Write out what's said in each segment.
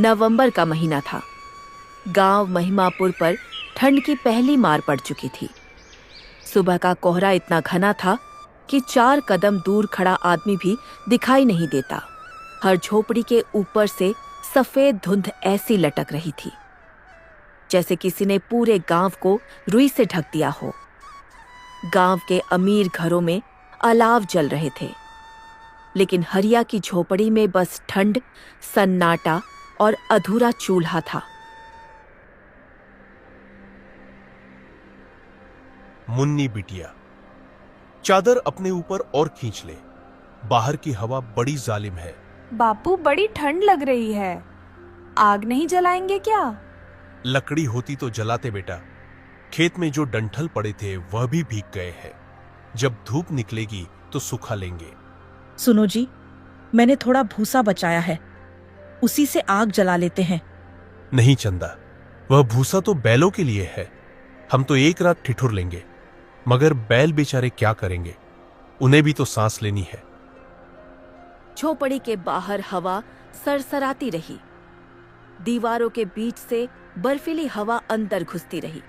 नवंबर का महीना था। गांव महिमापुर पर ठंड की पहली मार पड़ चुकी थी। सुबह का कोहरा इतना घना था कि 4 कदम दूर खड़ा आदमी भी दिखाई नहीं देता। हर झोपड़ी के ऊपर से सफेद धुंध ऐसी लटक रही थी जैसे किसी ने पूरे गांव को रुई से ढक दिया हो। गांव के अमीर घरों में अलाव जल रहे थे, लेकिन हरिया की झोपड़ी में बस ठंड, सन्नाटा और अधूरा चूल्हा था। मुन्नी बिटिया, चादर अपने ऊपर और खींच ले, बाहर की हवा बड़ी जालिम है। बापू, बड़ी ठंड लग रही है, आग नहीं जलाएंगे क्या? लकड़ी होती तो जलाते बेटा। खेत में जो डंठल पड़े थे वह भी भीग गए हैं। जब धूप निकलेगी तो सुखा लेंगे। सुनो जी, मैंने थोड़ा भूसा बचाया है, उसी से आग जला लेते हैं। नहीं चंदा, वह भूसा तो बैलों के लिए है। हम तो एक रात ठिठुर लेंगे, मगर बैल बेचारे क्या करेंगे? उन्हें भी तो सांस लेनी है। झोपड़ी के बाहर हवा सरसराती रही। दीवारों के बीच से बर्फीली हवा अंदर घुसती रही।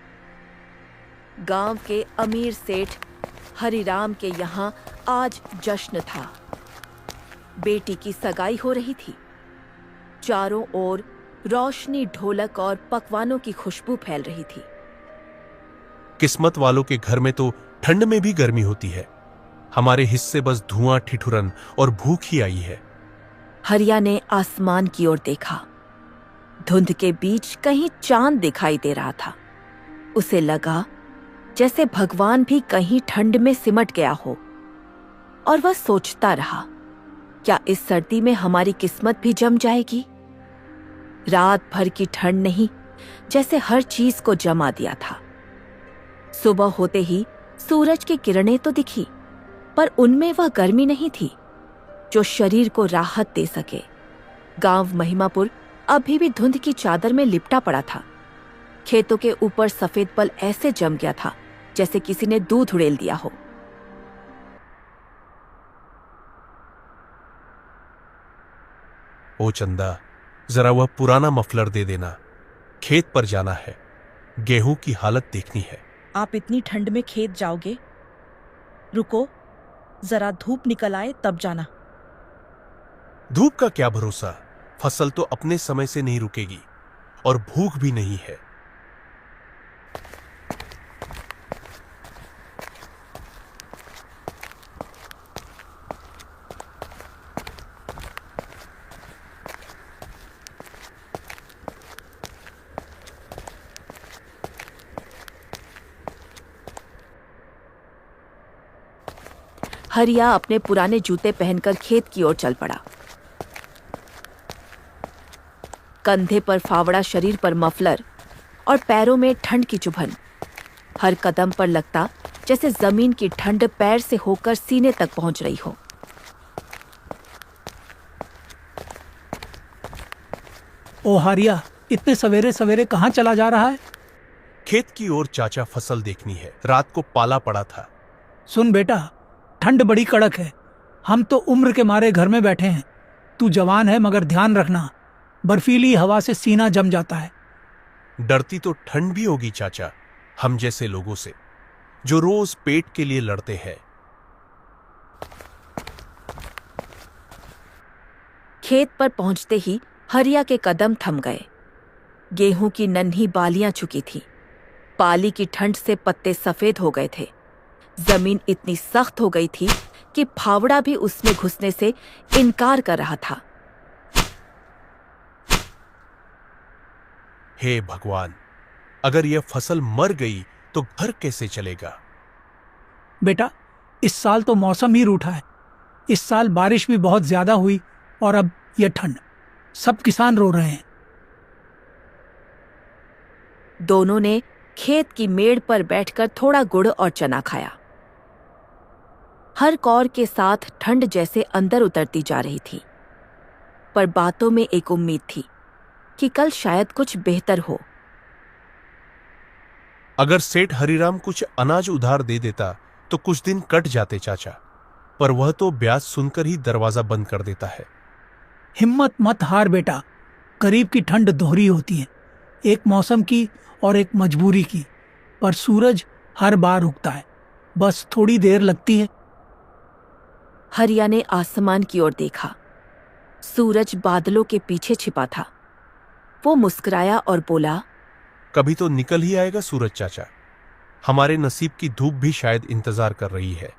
गांव के अमीर सेठ हरिराम के यहाँ आज जश्न था। बेटी की सगाई हो रही थी। चारों ओर रोशनी, ढोलक और पकवानों की खुशबू फैल रही थी। किस्मत वालों के घर में तो ठंड में भी गर्मी होती है। हमारे हिस्से बस धुआं, ठिठुरन और भूख ही आई है। हरिया ने आसमान की ओर देखा। धुंध के बीच कहीं चांद दिखाई दे रहा था। उसे लगा जैसे भगवान भी कहीं ठंड में सिमट गया हो, और वह सोचता रहा, क्या इस सर्दी में हमारी किस्मत भी जम जाएगी? रात भर की ठंड नहीं, जैसे हर चीज को जमा दिया था। सुबह होते ही सूरज की किरणें तो दिखी, पर उनमें वह गर्मी नहीं थी जो शरीर को राहत दे सके। गांव महिमापुर अभी भी धुंध की चादर में लिपटा पड़ा था। खेतों के ऊपर सफेद पल ऐसे जम गया था जैसे किसी ने दूध उड़ेल दिया हो। ओ चंदा, जरा वह पुराना मफलर दे देना। खेत पर जाना है, गेहूं की हालत देखनी है। आप इतनी ठंड में खेत जाओगे? रुको, जरा धूप निकल आए तब जाना। धूप का क्या भरोसा, फसल तो अपने समय से नहीं रुकेगी, और भूख भी नहीं है। हरिया अपने पुराने जूते पहनकर खेत की ओर चल पड़ा। कंधे पर फावड़ा, शरीर पर मफलर और पैरों में ठंड की चुभन। हर कदम पर लगता जैसे जमीन की ठंड पैर से होकर सीने तक पहुंच रही हो। ओ हरिया, इतने सवेरे सवेरे कहाँ चला जा रहा है? खेत की ओर चाचा, फसल देखनी है। रात को पाला पड़ा था। सुन बेटा, ठंड बड़ी कड़क है। हम तो उम्र के मारे घर में बैठे हैं। तू जवान है, मगर ध्यान रखना, बर्फीली हवा से सीना जम जाता है। डरती तो ठंड भी होगी चाचा, हम जैसे लोगों से, जो रोज पेट के लिए लड़ते हैं। खेत पर पहुंचते ही हरिया के कदम थम गए। गेहूं की नन्ही बालियां झुकी थी। पाली की ठंड से पत्ते सफेद हो गए थे। जमीन इतनी सख्त हो गई थी कि फावड़ा भी उसमें घुसने से इनकार कर रहा था। हे भगवान, अगर यह फसल मर गई तो घर कैसे चलेगा? बेटा, इस साल तो मौसम ही रूठा है। इस साल बारिश भी बहुत ज्यादा हुई, और अब यह ठंड, सब किसान रो रहे हैं। दोनों ने खेत की मेड़ पर बैठकर थोड़ा गुड़ और चना खाया। हर कौर के साथ ठंड जैसे अंदर उतरती जा रही थी, पर बातों में एक उम्मीद थी कि कल शायद कुछ बेहतर हो। अगर सेठ हरिराम कुछ अनाज उधार दे देता तो कुछ दिन कट जाते चाचा, पर वह तो ब्याज सुनकर ही दरवाजा बंद कर देता है। हिम्मत मत हार बेटा, गरीब की ठंड दोहरी होती है, एक मौसम की और एक मजबूरी की। पर सूरज हर बार उगता है, बस थोड़ी देर लगती है। हरिया ने आसमान की ओर देखा। सूरज बादलों के पीछे छिपा था। वो मुस्कुराया और बोला, कभी तो निकल ही आएगा सूरज चाचा। हमारे नसीब की धूप भी शायद इंतजार कर रही है।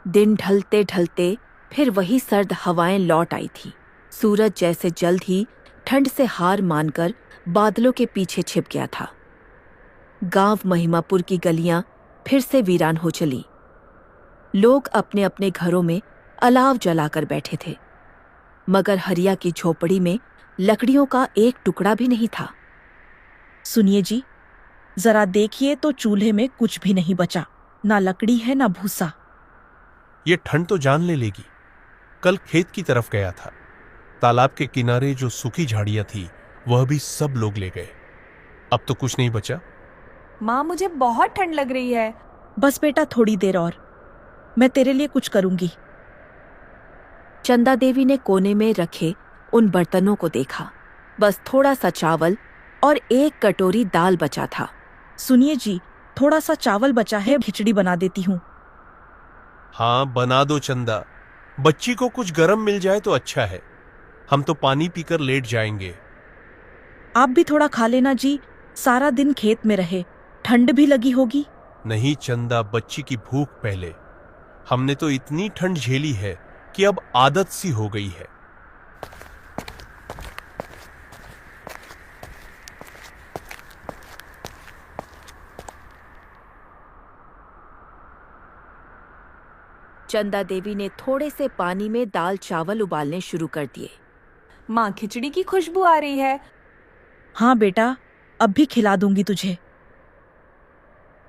दिन ढलते ढलते फिर वही सर्द हवाएं लौट आई थी। सूरज जैसे जल्द ही ठंड से हार मानकर बादलों के पीछे छिप गया था। गांव महिमापुर की गलियां फिर से वीरान हो चली। लोग अपने अपने घरों में अलाव जलाकर बैठे थे, मगर हरिया की झोपड़ी में लकड़ियों का एक टुकड़ा भी नहीं था। सुनिए जी, जरा देखिए तो चूल्हे में कुछ भी नहीं बचा, ना लकड़ी है ना भूसा। ये ठंड तो जान ले लेगी। कल खेत की तरफ गया था, तालाब के किनारे जो सूखी झाड़ियां थी वह भी सब लोग ले गए। अब तो कुछ नहीं बचा। माँ, मुझे बहुत ठंड लग रही है। बस बेटा, थोड़ी देर और, मैं तेरे लिए कुछ करूंगी। चंदा देवी ने कोने में रखे उन बर्तनों को देखा। बस थोड़ा सा चावल और एक कटोरी दाल बचा था। सुनिए जी, थोड़ा सा चावल बचा है, खिचड़ी बना देती हूँ। हाँ, बना दो चंदा। बच्ची को कुछ गरम मिल जाए तो अच्छा है। हम तो पानी पीकर लेट जाएंगे। आप भी थोड़ा खा लेना जी, सारा दिन खेत में रहे, ठंड भी लगी होगी। नहीं चंदा, बच्ची की भूख पहले। हमने तो इतनी ठंड झेली है कि अब आदत सी हो गई है। चंदा देवी ने थोड़े से पानी में दाल चावल उबालने शुरू कर दिए। माँ, खिचड़ी की खुशबू आ रही है। हाँ बेटा, अब भी खिला दूंगी तुझे।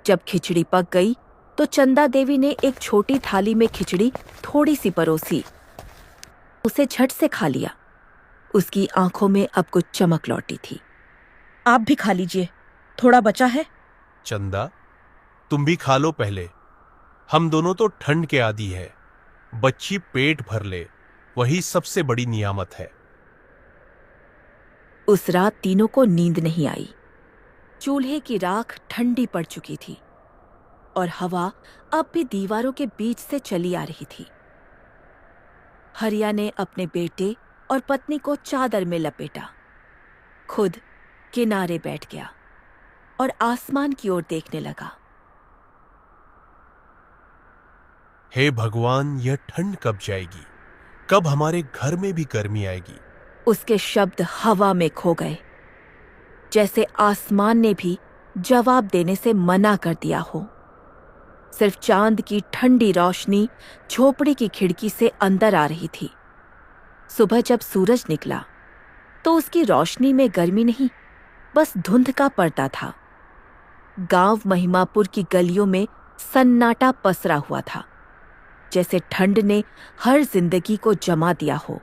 जब खिचड़ी पक गई तो चंदा देवी ने एक छोटी थाली में खिचड़ी थोड़ी सी परोसी। उसे झट से खा लिया। उसकी आंखों में अब कुछ चमक लौटी थी। आप भी खा लीजिए, थोड़ा बचा है। चंदा, तुम भी खा लो पहले। हम दोनों तो ठंड के आदी है। बच्ची पेट भर ले, वही सबसे बड़ी नियामत है। उस रात तीनों को नींद नहीं आई। चूल्हे की राख ठंडी पड़ चुकी थी और हवा अब भी दीवारों के बीच से चली आ रही थी। हरिया ने अपने बेटे और पत्नी को चादर में लपेटा, खुद किनारे बैठ गया और आसमान की ओर देखने लगा। हे भगवान, यह ठंड कब जाएगी? कब हमारे घर में भी गर्मी आएगी? उसके शब्द हवा में खो गए, जैसे आसमान ने भी जवाब देने से मना कर दिया हो। सिर्फ चांद की ठंडी रोशनी झोपड़ी की खिड़की से अंदर आ रही थी। सुबह जब सूरज निकला तो उसकी रोशनी में गर्मी नहीं, बस धुंध का पर्दा था। गांव महिमापुर की गलियों में सन्नाटा पसरा हुआ था, जैसे ठंड ने हर जिंदगी को जमा दिया हो।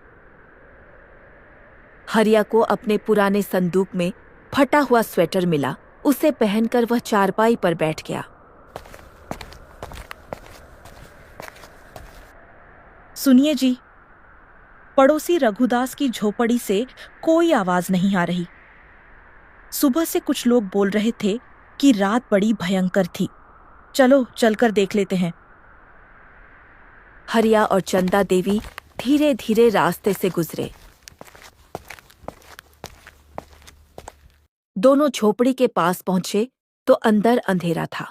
हरिया को अपने पुराने संदूक में फटा हुआ स्वेटर मिला। उसे पहनकर वह चारपाई पर बैठ गया। सुनिए जी, पड़ोसी रघुदास की झोपड़ी से कोई आवाज नहीं आ रही। सुबह से कुछ लोग बोल रहे थे कि रात बड़ी भयंकर थी। चलो चलकर देख लेते हैं। हरिया और चंदा देवी धीरे धीरे रास्ते से गुजरे। दोनों झोपड़ी के पास पहुंचे तो अंदर अंधेरा था।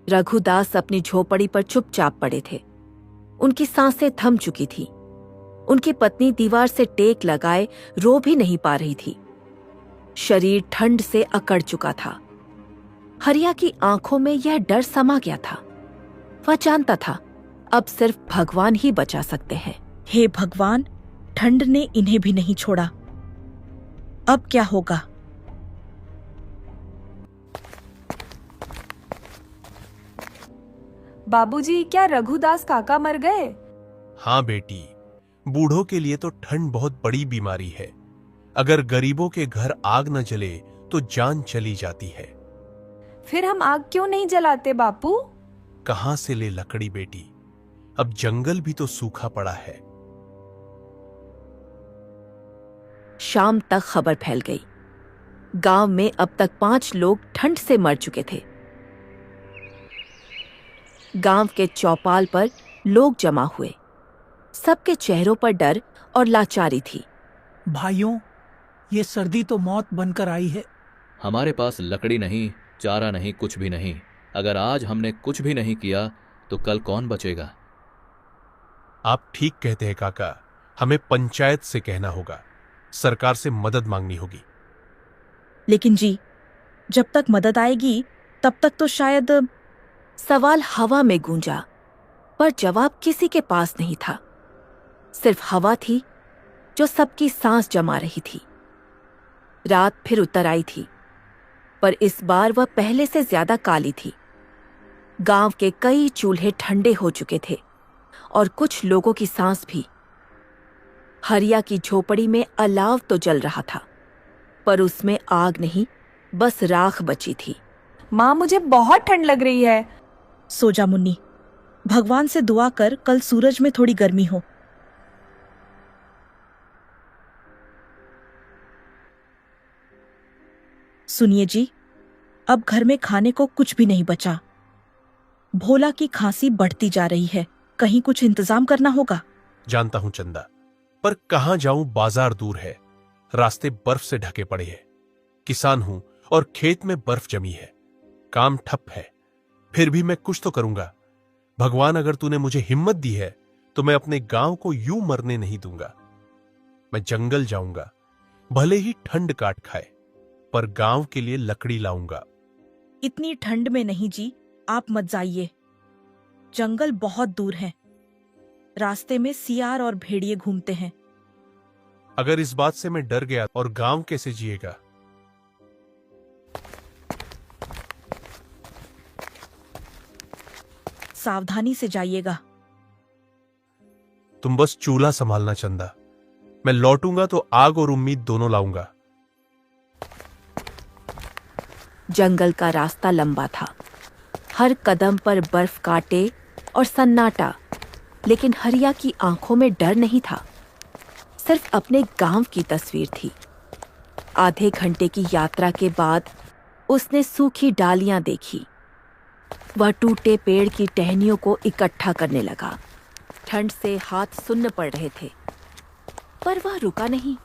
रघुदास अपनी झोपड़ी पर चुपचाप पड़े थे। उनकी सांसें थम चुकी थी। उनकी पत्नी दीवार से टेक लगाए रो भी नहीं पा रही थी। शरीर ठंड से अकड़ चुका था। हरिया की आंखों में यह डर समा गया था। वह जानता था अब सिर्फ भगवान ही बचा सकते हैं। हे भगवान, ठंड ने इन्हें भी नहीं छोड़ा। अब क्या होगा? बाबूजी, क्या रघुदास काका मर गए? हाँ बेटी, बूढ़ों के लिए तो ठंड बहुत बड़ी बीमारी है। अगर गरीबों के घर आग न जले तो जान चली जाती है। फिर हम आग क्यों नहीं जलाते बापू? कहां से ले लकड़ी बेटी? अब जंगल भी तो सूखा पड़ा है। शाम तक खबर फैल गई। गांव में अब तक 5 लोग ठंड से मर चुके थे। गांव के चौपाल पर लोग जमा हुए। सबके चेहरों पर डर और लाचारी थी। भाइयों, ये सर्दी तो मौत बनकर आई है। हमारे पास लकड़ी नहीं, चारा नहीं, कुछ भी नहीं। अगर आज हमने कुछ भी नहीं किया तो कल कौन बचेगा? आप ठीक कहते हैं काका, हमें पंचायत से कहना होगा, सरकार से मदद मांगनी होगी। लेकिन जी, जब तक मदद आएगी तब तक तो शायद। सवाल हवा में गूंजा, पर जवाब किसी के पास नहीं था। सिर्फ हवा थी जो सबकी सांस जमा रही थी। रात फिर उतर आई थी, पर इस बार वह पहले से ज्यादा काली थी। गांव के कई चूल्हे ठंडे हो चुके थे और कुछ लोगों की सांस भी। हरिया की झोपड़ी में अलाव तो जल रहा था, पर उसमें आग नहीं, बस राख बची थी। माँ, मुझे बहुत ठंड लग रही है। सो जा मुन्नी, भगवान से दुआ कर कल सूरज में थोड़ी गर्मी हो। सुनिए जी, अब घर में खाने को कुछ भी नहीं बचा। भोला की खांसी बढ़ती जा रही है, कहीं कुछ इंतजाम करना होगा। जानता हूं चंदा, पर कहां जाऊं? बाजार दूर है, रास्ते बर्फ से ढके पड़े हैं। किसान हूं और खेत में बर्फ जमी है, काम ठप है। फिर भी मैं कुछ तो करूंगा। भगवान, अगर तूने मुझे हिम्मत दी है तो मैं अपने गांव को यूं मरने नहीं दूंगा। मैं जंगल जाऊंगा, भले ही ठंड काट खाए, पर गांव के लिए लकड़ी लाऊंगा। इतनी ठंड में नहीं जी, आप मत जाइए। जंगल बहुत दूर है, रास्ते में सियार और भेड़िए घूमते हैं। अगर इस बात से मैं डर गया और गांव कैसे जिएगा? सावधानी से जाइएगा। तुम बस चूल्हा संभालना चंदा, मैं लौटूंगा तो आग और उम्मीद दोनों लाऊंगा। जंगल का रास्ता लंबा था, हर कदम पर बर्फ काटे और सन्नाटा, लेकिन हरिया की आंखों में डर नहीं था, सिर्फ अपने गांव की तस्वीर थी। आधे घंटे की यात्रा के बाद उसने सूखी डालियां देखी। वह टूटे पेड़ की टहनियों को इकट्ठा करने लगा। ठंड से हाथ सुन्न पड़ रहे थे, पर वह रुका नहीं।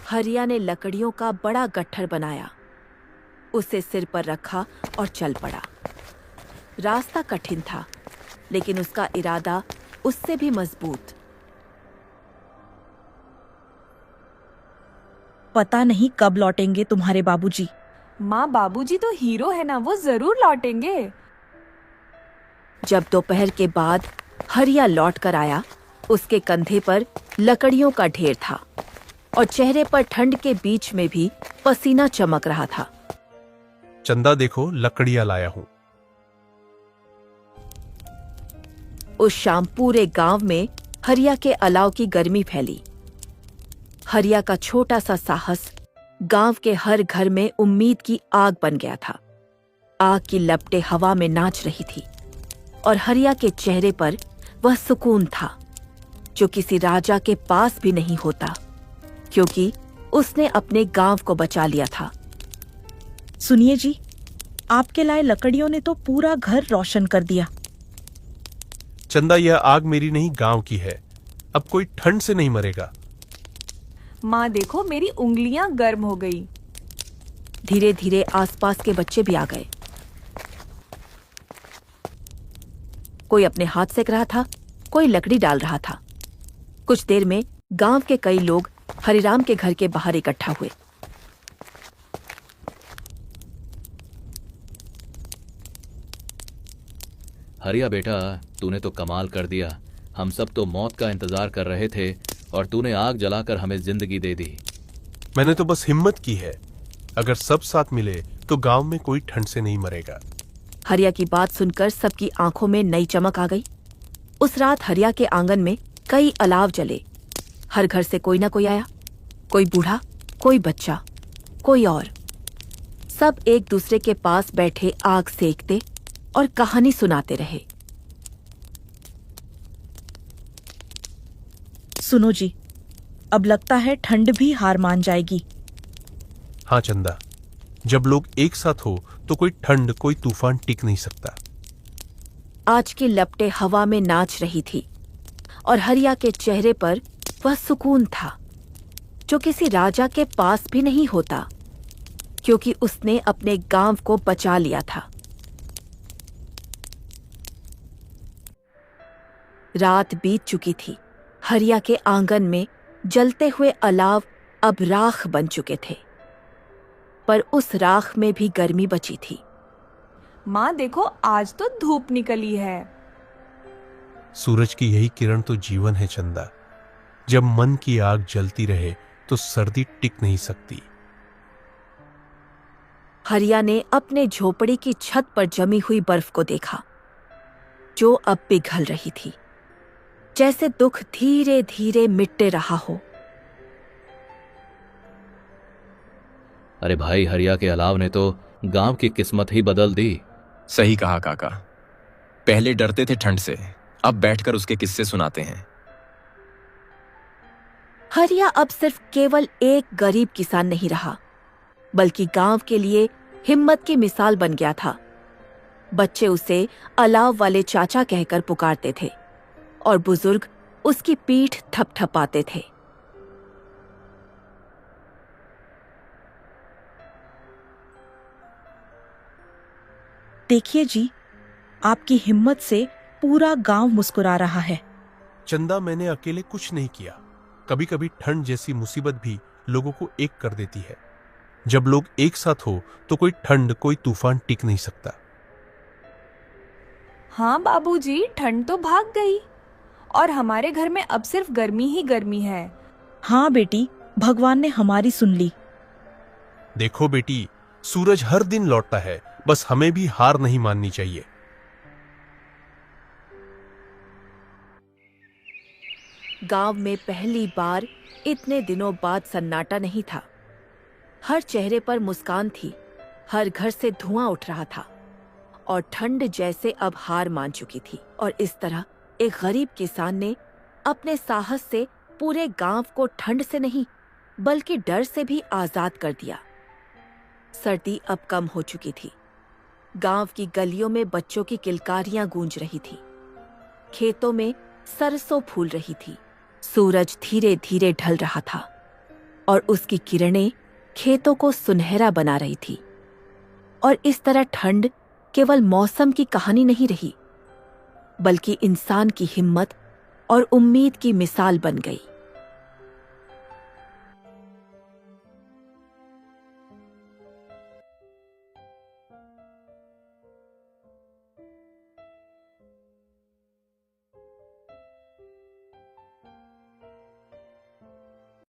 हरिया ने लकड़ियों का बड़ा गट्ठर बनाया, उसे सिर पर रखा और चल पड़ा। रास्ता कठिन था, लेकिन उसका इरादा उससे भी मजबूत। पता नहीं कब लौटेंगे तुम्हारे बाबूजी। माँ, बाबूजी तो हीरो है ना, वो जरूर लौटेंगे। जब दोपहर के बाद हरिया लौट कर आया, उसके कंधे पर लकड़ियों का ढेर था और चेहरे पर ठंड के बीच में भी पसीना चमक रहा था। चंदा देखो, लकड़ियां लाया हूं। उस शाम पूरे गांव में हरिया के अलाव की गर्मी फैली। हरिया का छोटा सा साहस गांव के हर घर में उम्मीद की आग बन गया था। आग की लपटें हवा में नाच रही थी और हरिया के चेहरे पर वह सुकून था जो किसी राजा के पास भी नहीं होता, क्योंकि उसने अपने गांव को बचा लिया था। सुनिए जी, आपके लाए लकड़ियों ने तो पूरा घर रोशन कर दिया। चंदा, यह आग मेरी नहीं, गांव की है। अब कोई ठंड से नहीं मरेगा। माँ देखो, मेरी उंगलियां गर्म हो गई। धीरे धीरे आसपास के बच्चे भी आ गए। कोई अपने हाथ सेक रहा था, कोई लकड़ी डाल रहा था। कुछ देर में गांव के कई लोग हरिराम के घर के बाहर इकट्ठा हुए। हरिया बेटा, तूने तो कमाल कर दिया। हम सब तो मौत का इंतजार कर रहे थे और तूने आग जलाकर हमें जिंदगी दे दी। मैंने तो बस हिम्मत की है। अगर सब साथ मिले तो गांव में कोई ठंड से नहीं मरेगा। हरिया की बात सुनकर सबकी आंखों में नई चमक आ गई। उस रात हरिया के आंगन में कई अलाव जले। हर घर से कोई ना कोई आया, कोई बूढ़ा, कोई बच्चा, कोई और। सब एक दूसरे के पास बैठे आग सेकते और कहानी सुनाते रहे। सुनो जी, अब लगता है ठंड भी हार मान जाएगी। हाँ चंदा, जब लोग एक साथ हो तो कोई ठंड, कोई तूफान टिक नहीं सकता। आज की लपटें हवा में नाच रही थी और हरिया के चेहरे पर वह सुकून था जो किसी राजा के पास भी नहीं होता, क्योंकि उसने अपने गांव को बचा लिया था। रात बीत चुकी थी। हरिया के आंगन में जलते हुए अलाव अब राख बन चुके थे, पर उस राख में भी गर्मी बची थी। माँ देखो, आज तो धूप निकली है। सूरज की यही किरण तो जीवन है चंदा। जब मन की आग जलती रहे तो सर्दी टिक नहीं सकती। हरिया ने अपने झोपड़ी की छत पर जमी हुई बर्फ को देखा, जो अब पिघल रही थी, जैसे दुख धीरे धीरे मिटते रहा हो। अरे भाई, हरिया के अलाव ने तो गांव की किस्मत ही बदल दी। सही कहा काका। पहले डरते थे ठंड से, अब बैठकर उसके किस्से सुनाते हैं। हरिया अब सिर्फ केवल एक गरीब किसान नहीं रहा, बल्कि गांव के लिए हिम्मत की मिसाल बन गया था। बच्चे उसे अलाव वाले चाचा कहकर पुकारते थे और बुजुर्ग उसकी पीठ थपथपाते थे। देखिए जी, आपकी हिम्मत से पूरा गांव मुस्कुरा रहा है। चंदा, मैंने अकेले कुछ नहीं किया। कभी कभी ठंड जैसी मुसीबत भी लोगों को एक कर देती है। जब लोग एक साथ हो तो कोई ठंड, कोई तूफान टिक नहीं सकता। हाँ बाबूजी, ठंड तो भाग गई और हमारे घर में अब सिर्फ गर्मी ही गर्मी है। हाँ बेटी, भगवान ने हमारी सुन ली। देखो बेटी, सूरज हर दिन लौटता है, बस हमें भी हार नहीं माननी चाहिए। गांव में पहली बार इतने दिनों बाद सन्नाटा नहीं था। हर चेहरे पर मुस्कान थी, हर घर से धुआं उठ रहा था और ठंड जैसे अब हार मान चुकी थी। और इस तरह एक गरीब किसान ने अपने साहस से पूरे गांव को ठंड से नहीं बल्कि डर से भी आजाद कर दिया। सर्दी अब कम हो चुकी थी। गांव की गलियों में बच्चों की किलकारियां गूंज रही थी। खेतों में सरसों फूल रही थी। सूरज धीरे धीरे ढल रहा था और उसकी किरणें खेतों को सुनहरा बना रही थी। और इस तरह ठंड केवल मौसम की कहानी नहीं रही, बल्कि इंसान की हिम्मत और उम्मीद की मिसाल बन गई।